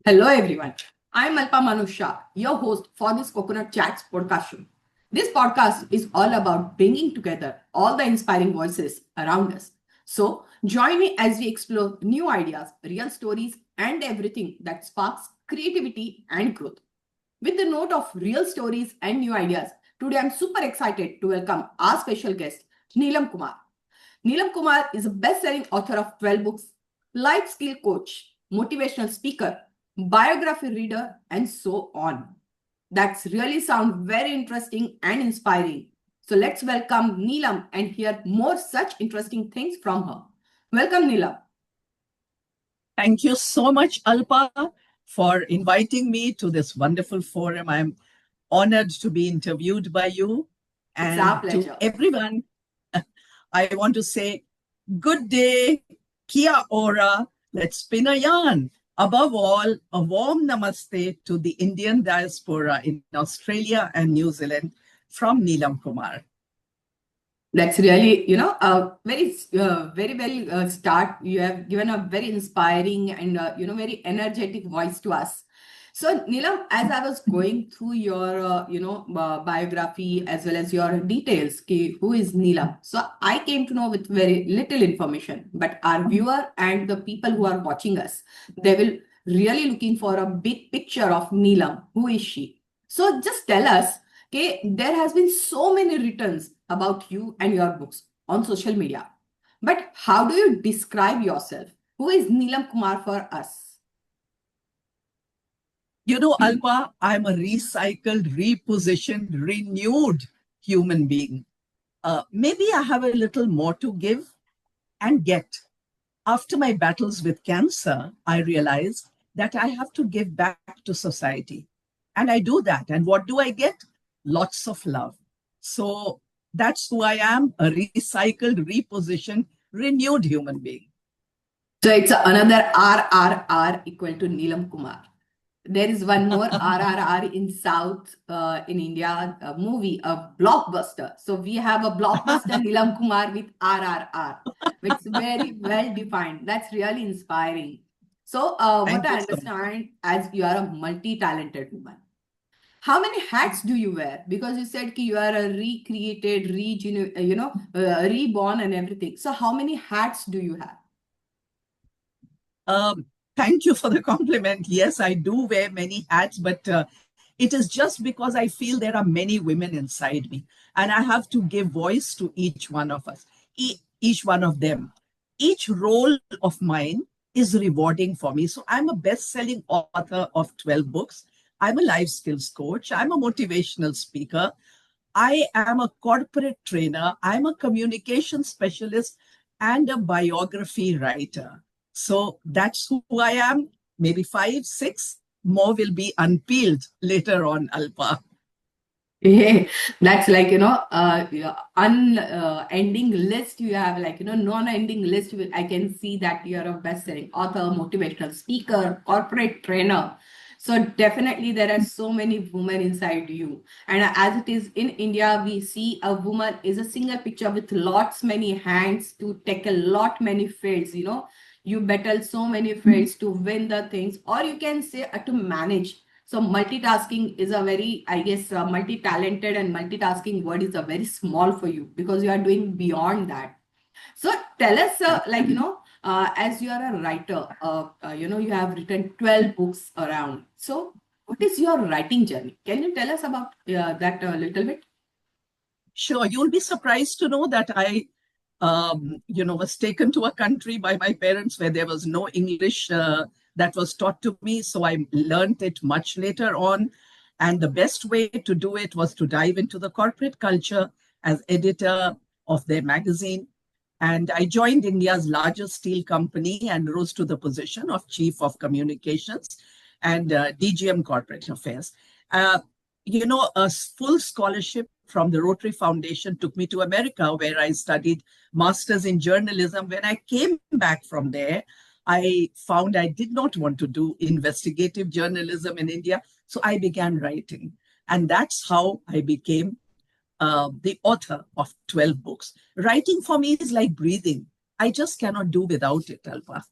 Hello everyone. I'm Alpa Shah, your host for this Coconut Chats podcast show. This podcast is all about bringing together all the inspiring voices around us. So join me as we explore new ideas, real stories, and everything that sparks creativity and growth. With the note of real stories and new ideas, today I'm super excited to welcome our special guest, Neelam Kumar. Neelam Kumar is a best-selling author of 12 books, life skill coach, motivational speaker, biography reader, and so on. That's really sound very interesting and inspiring. So let's welcome Neelam and hear more such interesting things from her. Welcome, Neelam. Thank you so much, Alpa, for inviting me to this wonderful forum. I'm honored to be interviewed by you. It's our And to pleasure. everyone, I want to say good day, kia ora, let's spin a yarn. Above all, a warm namaste to the Indian diaspora in Australia and New Zealand from Neelam Kumar. That's really, a very well start. You have given a very inspiring and, very energetic voice to us. So, Neelam, as I was going through your, biography as well as your details, who is Neelam? So, I came to know with very little information, but our viewer and the people who are watching us, they will really looking for a big picture of Neelam. Who is she? So, just tell us. Okay, there has been so many returns about you and your books on social media. But how do you describe yourself? Who is Neelam Kumar for us? You know, Alpa, I'm a recycled, repositioned, renewed human being. Maybe I have a little more to give and get. After my battles with cancer, I realized that I have to give back to society. And I do that. And what do I get? Lots of love. So that's who I am, a recycled, repositioned, renewed human being. So it's another RRR equal to Neelam Kumar. There is one more RRR in South in India, a movie, a blockbuster. So we have a blockbuster Neelam Kumar with RRR. It's very well defined. That's really inspiring. So what Thank I you so much. understand as you are a multi-talented woman. How many hats do you wear? Because you said ki you are a recreated, reborn and everything. So how many hats do you have? Um, Thank you for the compliment. Yes, I do wear many hats, but it is just because I feel there are many women inside me, and I have to give voice to each one of us, each one of them. Each role of mine is rewarding for me. So I'm a best-selling author of 12 books. I'm a life skills coach. I'm a motivational speaker. I am a corporate trainer. I'm a communication specialist and a biography writer. So that's who I am. Maybe 5, 6 more will be unpeeled later on, Alpa. Yeah, that's like, yeah, ending list you have, like, non-ending list. I can see that you're a best-selling author, motivational speaker, corporate trainer. So definitely there are so many women inside you. And as it is in India, we see a woman is a single picture with lots many hands to tackle lot many fields, you battle so many fields to win the things, or you can say to manage. So multitasking is a very, I guess, multi-talented and multitasking word is a very small for you because you are doing beyond that. So tell us, as you are a writer, you have written 12 books around. So what is your writing journey? Can you tell us about that a little bit? Sure, you'll be surprised to know that I was taken to a country by my parents where there was no English that was taught to me. So I learned it much later on. And the best way to do it was to dive into the corporate culture as editor of their magazine. And I joined India's largest steel company and rose to the position of Chief of Communications and DGM Corporate Affairs. Uh, a full scholarship from the Rotary Foundation took me to America, where I studied masters in journalism. When I came back from there, I found I did not want to do investigative journalism in India. So I began writing. And that's how I became the author of 12 books. Writing for me is like breathing. I just cannot do without it, Alpa.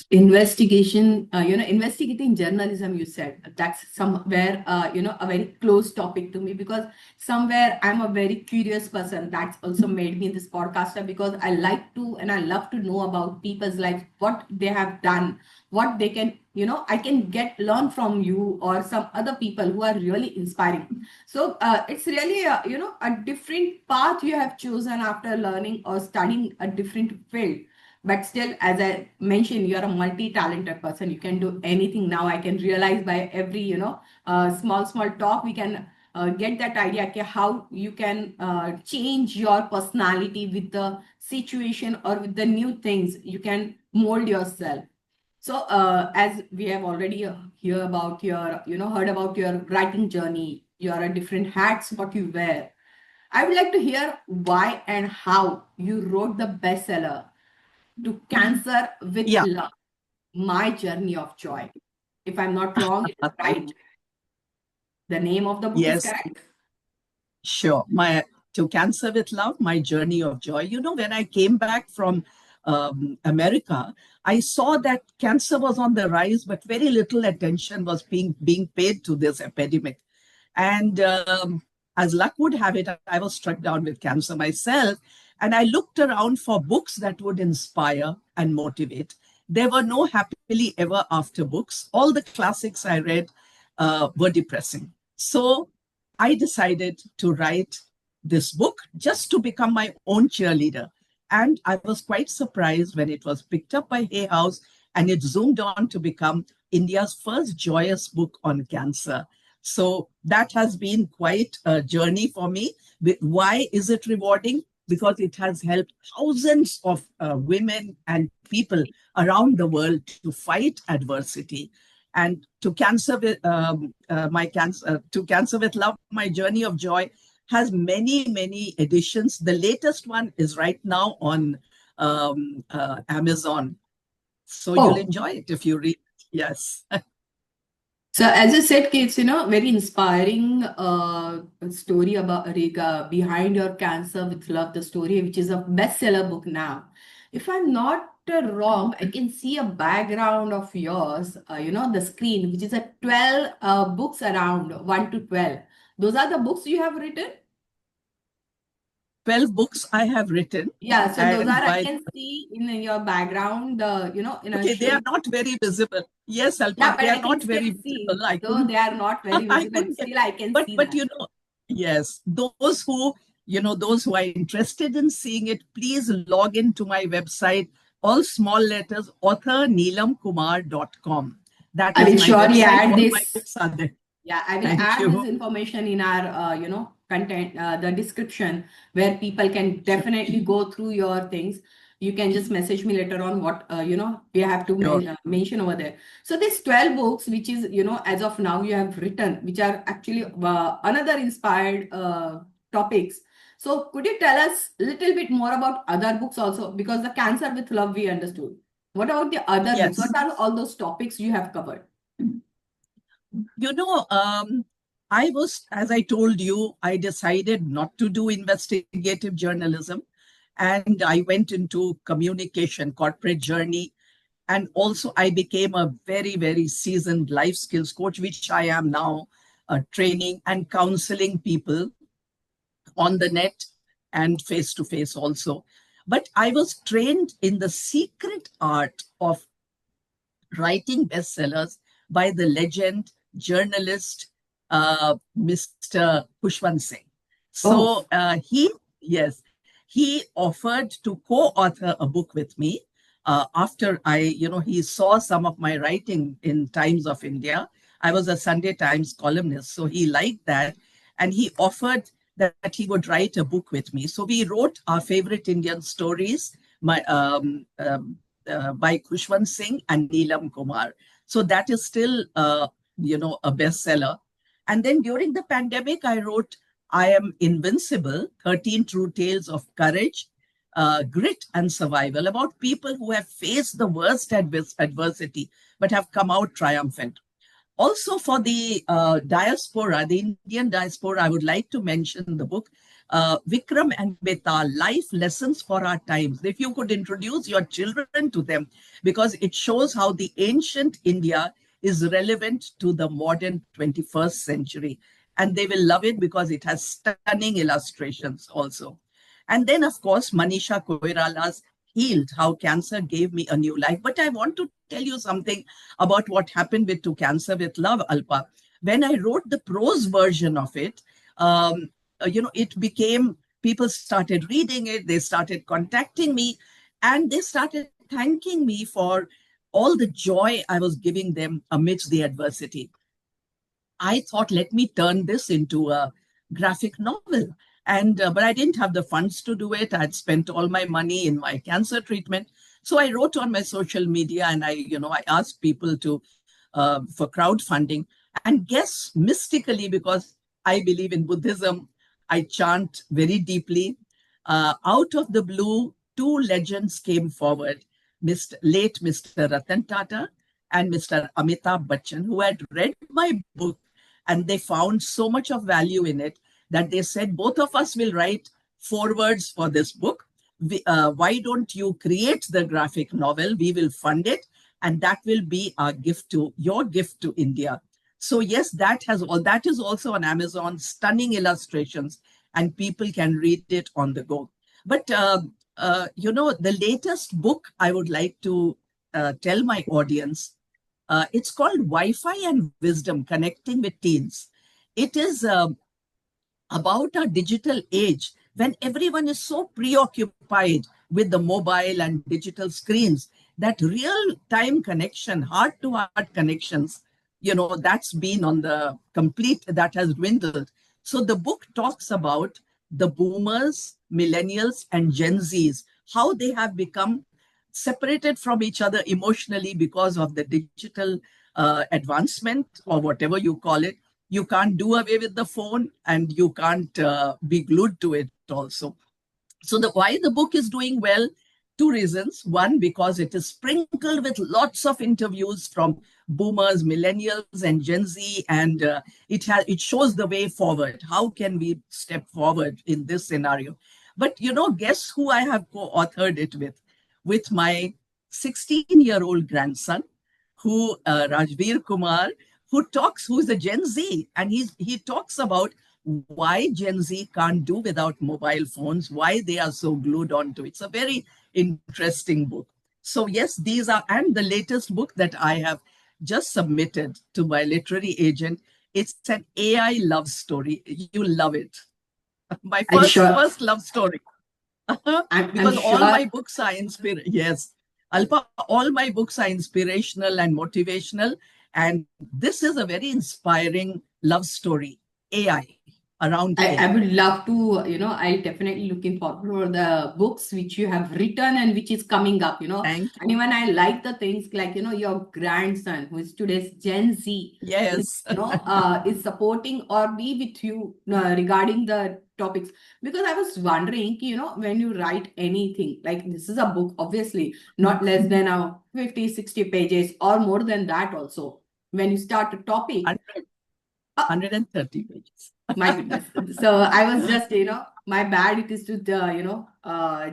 Investigation, investigating journalism, you said that's somewhere, a very close topic to me, because somewhere I'm a very curious person. That's also made me this podcaster, because I like to and I love to know about people's life, what they have done, what they can, I can learn from you or some other people who are really inspiring. So it's really a different path you have chosen after learning or studying a different field. But still, as I mentioned, you're a multi-talented person. You can do anything. Now I can realize by every small talk, we can get that idea, okay, how you can change your personality with the situation or with the new things. You can mold yourself. So as we have already heard about your writing journey, your different hats what you wear, I would like to hear why and how you wrote the bestseller To Cancer with Yeah. Love, My Journey of Joy. If I'm not wrong, it is right. Thank The name of the book is Yes, correct. sure. My To Cancer with Love, My Journey of Joy. You know, when I came back from America, I saw that cancer was on the rise, but very little attention was being paid to this epidemic. And as luck would have it, I was struck down with cancer myself. And I looked around for books that would inspire and motivate. There were no happily ever after books. All the classics I read were depressing. So I decided to write this book just to become my own cheerleader. And I was quite surprised when it was picked up by Hay House and it zoomed on to become India's first joyous book on cancer. So that has been quite a journey for me. Why is it rewarding? Because it has helped thousands of women and people around the world to fight adversity. And to cancer with love, my journey of joy has many editions. The latest one is right now on Amazon, so you'll Oh, enjoy it if you read. Yes. so as I said, it's very inspiring story about behind your cancer with love, the story which is a bestseller book now. If I'm not wrong, I can see a background of yours, the screen, which is a 12 books around 1 to 12. Those are the books you have written? 12 books I have written, Yeah, so those and are, I by can see in your background, in a okay, they are shape. not very visible. Yes, Yeah, Alpa, but they I are can not still very see, visible. I though couldn't, they are not very I visible, couldn't get, still I can see but that. yes, those who are interested in seeing it, please log into my website, all small letters, author.neelamkumar.com. That I is will my surely website. add All my this. books are there. Yeah, I will Thank add this you. information in our, content, the description, where people can Sure, definitely go through your things. You can just message me later on what, we have to sure. mention over there. So these 12 books, which is, as of now you have written, which are actually another inspired topics. So could you tell us a little bit more about other books also? Because the Cancer with Love, we understood. What about the other books? What Yes. are all those topics you have covered? You know, as I told you, I decided not to do investigative journalism. And I went into communication, corporate journey. And also, I became a very seasoned life skills coach, which I am now, training and counseling people on the net and face to face also. But I was trained in the secret art of writing bestsellers by the legend journalist Mr. Pushwan Singh. Oh, So yes, he offered to co-author a book with me after he saw some of my writing in Times of India. I was a Sunday Times columnist, so he liked that, and he offered that he would write a book with me. So we wrote our favorite Indian stories. By Khushwant Singh and Neelam Kumar. So that is still, a bestseller. And then during the pandemic, I wrote I Am Invincible, 13 True Tales of Courage, Grit and Survival, about people who have faced the worst adversity but have come out triumphant. Also, for the diaspora, the Indian diaspora, I would like to mention the book Vikram and Beta, Life Lessons for Our Times. If you could introduce your children to them, because it shows how the ancient India is relevant to the modern 21st century. And they will love it because it has stunning illustrations also. And then, of course, Manisha Koirala's Healed, How Cancer Gave Me a New Life. But I want to tell you something about what happened with To Cancer with Love, Alpa. When I wrote the prose version of it, it became, people started reading it, they started contacting me, and they started thanking me for all the joy I was giving them amidst the adversity. I thought, let me turn this into a graphic novel. And but I didn't have the funds to do it. I'd spent all my money in my cancer treatment. So I wrote on my social media, and I asked people to for crowdfunding. And guess, mystically, because I believe in Buddhism, I chant very deeply. Out of the blue, two legends came forward: late Mr. Ratan Tata and Mr. Amitabh Bachchan, who had read my book, and they found so much of value in it that they said, both of us will write forewords for this book. Why don't you create the graphic novel? We will fund it, and that will be our gift to your gift to India. So yes, that is also on Amazon. Stunning illustrations, and people can read it on the go. But the latest book I would like to tell my audience, it's called Wi-Fi and Wisdom: Connecting with Teens. It is about our digital age when everyone is so preoccupied with the mobile and digital screens that real time connection, heart to heart connections, that's been on the complete, that has dwindled. So the book talks about the boomers, millennials, and Gen Zs, how they have become separated from each other emotionally because of the digital advancement, or whatever you call it. You can't do away with the phone, and you can't be glued to it also. So why the book is doing well? Two reasons. One, because it is sprinkled with lots of interviews from boomers, millennials, and Gen Z, and it shows the way forward. How can we step forward in this scenario? But guess who I have co-authored it with? With my 16-year-old grandson, who Rajveer Kumar, who's a Gen Z, and he talks about why Gen Z can't do without mobile phones, why they are so glued onto it. It's a very interesting book. So yes, these are, and the latest book that I have just submitted to my literary agent, it's an AI love story. You'll love it. My I'm sure. first love story. I'm Because all sure. my books are yes, Alpa, all my books are inspirational and motivational, and this is a very inspiring love story, AI, around I AI. would love to, I definitely looking forward for the books which you have written and which is coming up. Thank And you. even I like the things like, your grandson, who is today's Gen Z, is, Yes. is supporting or be with you regarding the topics. Because I was wondering, when you write anything, like this is a book, obviously, not less than 50, 60 pages or more than that also. When you start a topic, 100, uh, 130 pages. my goodness. So I was just, my bad. It is to,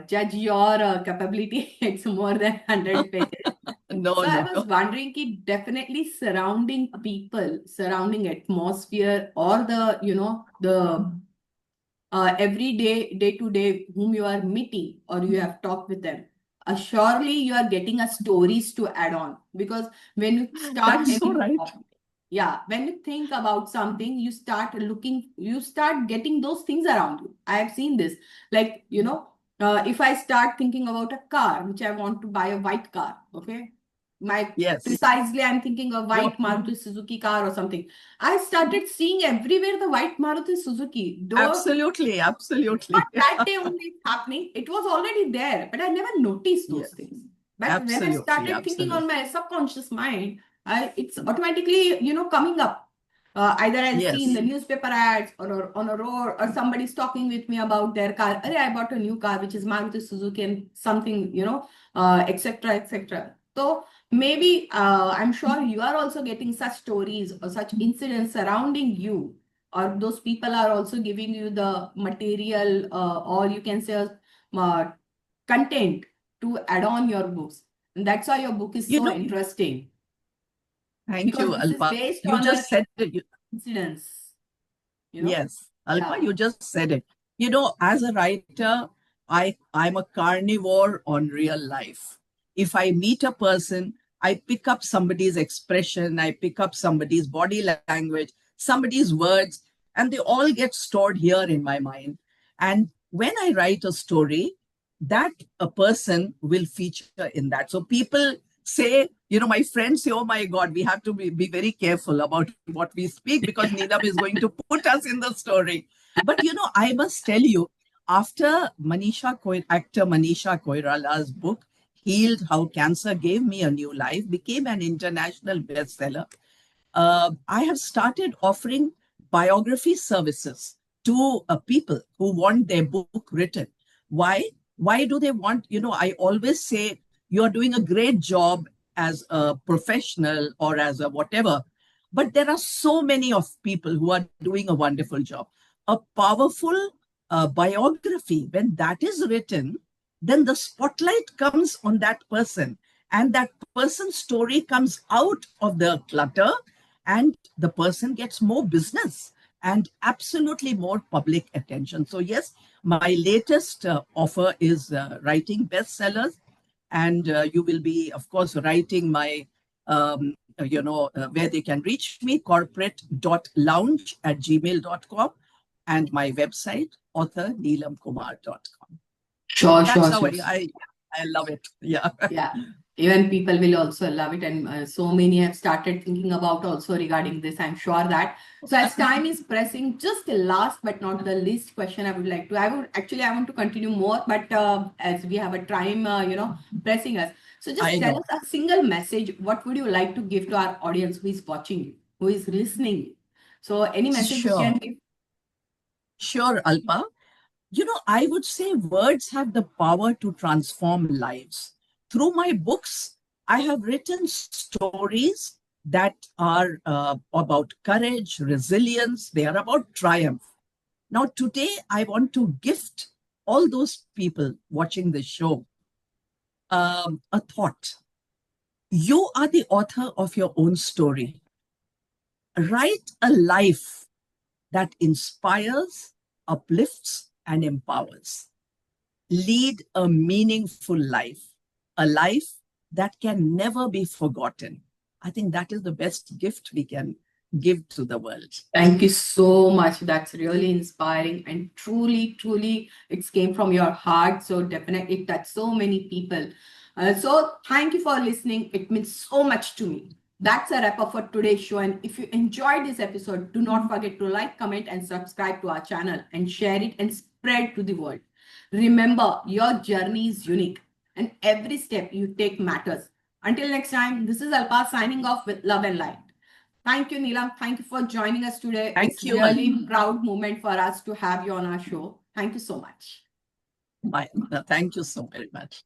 judge your capability. It's more than 100 pages. No, So I no, was no. wondering, ki definitely surrounding people, surrounding atmosphere, or the, the everyday, day to day, whom you are meeting or you have talked with them. Surely you are getting a stories to add on, because when you start That's so thinking right. of, yeah, when you think about something, you start getting those things around you. I have seen this. Like, if I start thinking about a car, which I want to buy a white car, okay? My Yes. Precisely, I'm thinking a Your white Maruti Suzuki car or something. I started seeing everywhere the white Maruti Suzuki. Though absolutely, not absolutely. that day only it's happening, it was already there, but I never noticed those Yes. things. But when I Absolutely, started thinking on absolutely. my subconscious mind, it's automatically, coming up. Either I'll see in the Yes. newspaper ads, or on a road, or somebody's talking with me about their car. Arey, I bought a new car, which is Maruti Suzuki and something, etc., etc. So maybe I'm sure you are also getting such stories or such incidents surrounding you. or those people are also giving you the material, or you can say content to add on your books. And that's why your book is You so know, interesting, thank because you, this is Alpa. based You on a just said it. incidents, you know? Yes, Alpa, Yeah. you just said it. As a writer, I'm a carnivore on real life. If I meet a person, I pick up somebody's expression, I pick up somebody's body language, somebody's words, and they all get stored here in my mind. And when I write a story, that a person will feature in that. So people say, my friends say, oh my God, we have to be very careful about what we speak because Neelam is going to put us in the story. But, I must tell you, after actor Manisha Koirala's book, Healed How Cancer Gave Me a New Life, became an international bestseller, I have started offering biography services to people who want their book written. Why? Why do they want? I always say you're doing a great job as a professional or as a whatever, but there are so many of people who are doing a wonderful job. A powerful biography, when that is written, then the spotlight comes on that person, and that person's story comes out of the clutter, and the person gets more business and absolutely more public attention. So, yes, my latest offer is writing bestsellers, and you will be, of course, writing my, where they can reach me, corporate.lounge@gmail.com, and my website, authorneelamkumar.com. So Sure, that's sure, how sure. I love it. Yeah. Yeah, even people will also love it, and so many have started thinking about also regarding this. I'm sure that. So as time is pressing, just the last but not the least question I would like to. I want to continue more, but as we have a time, pressing us. So just I tell know. us a single message. What would you like to give to our audience who is watching you, who is listening you? So any message you Sure. can give? Sure, Alpa. I would say words have the power to transform lives. Through my books, I have written stories that are about courage, resilience, they are about triumph. Now, today, I want to gift all those people watching the show a thought. You are the author of your own story. Write a life that inspires, uplifts, and empowers. Lead a meaningful life, a life that can never be forgotten. I think that is the best gift we can give to the world. Thank you so much. That's really inspiring and truly, truly, it came from your heart. So definitely, it touched so many people. So thank you for listening. It means so much to me. That's a wrap up for today's show. And if you enjoyed this episode, do not forget to like, comment, and subscribe to our channel and share it and spread to the world. Remember, your journey is unique and every step you take matters. Until next time, this is Alpa signing off with love and light. Thank you, Neelam. Thank you for joining us today. It's Thank you, really proud moment for us to have you on our show. Thank you so much. Thank you so very much.